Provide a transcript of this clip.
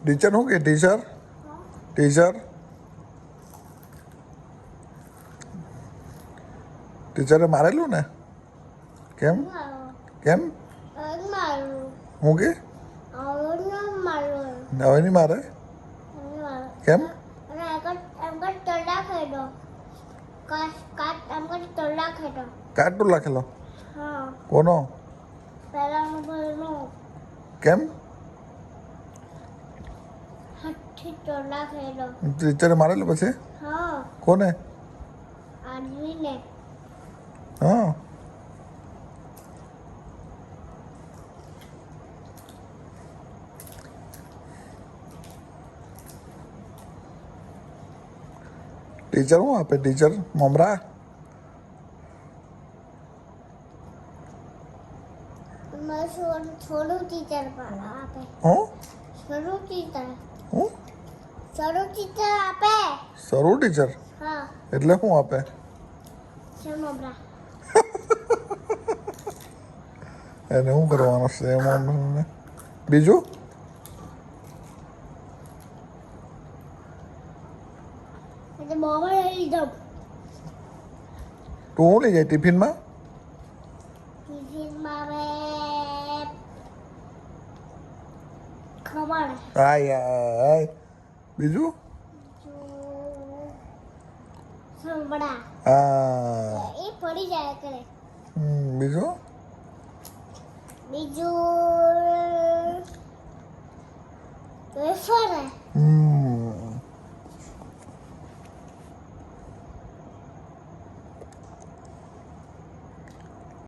teacher શું કે teacher teacher ટીચરે મારેલું ને કેમ કેમ હું કે હવે નહીં મારે કેમ કાટું લખેલો કોનો કેમ ટીચરે મારેલું પછી કોને હા ટીચર શું આપે ટીચર મમરા થોડું ટીચર આપે હું થોડું ટીચર હું થોડું ટીચર આપે સરું ટીચર હા એટલે શું આપે સમબરા એને શું કરવાનું છે એમાં બીજું એટલે મોબાઈલ લઈ લીધો તું શું લઈ જાય ટિફિનમાં ટિફિનમાં હવે ખબર આય આય બીજું સંભળા હા એ પડી જાય કરે બીજું બીજું વેફર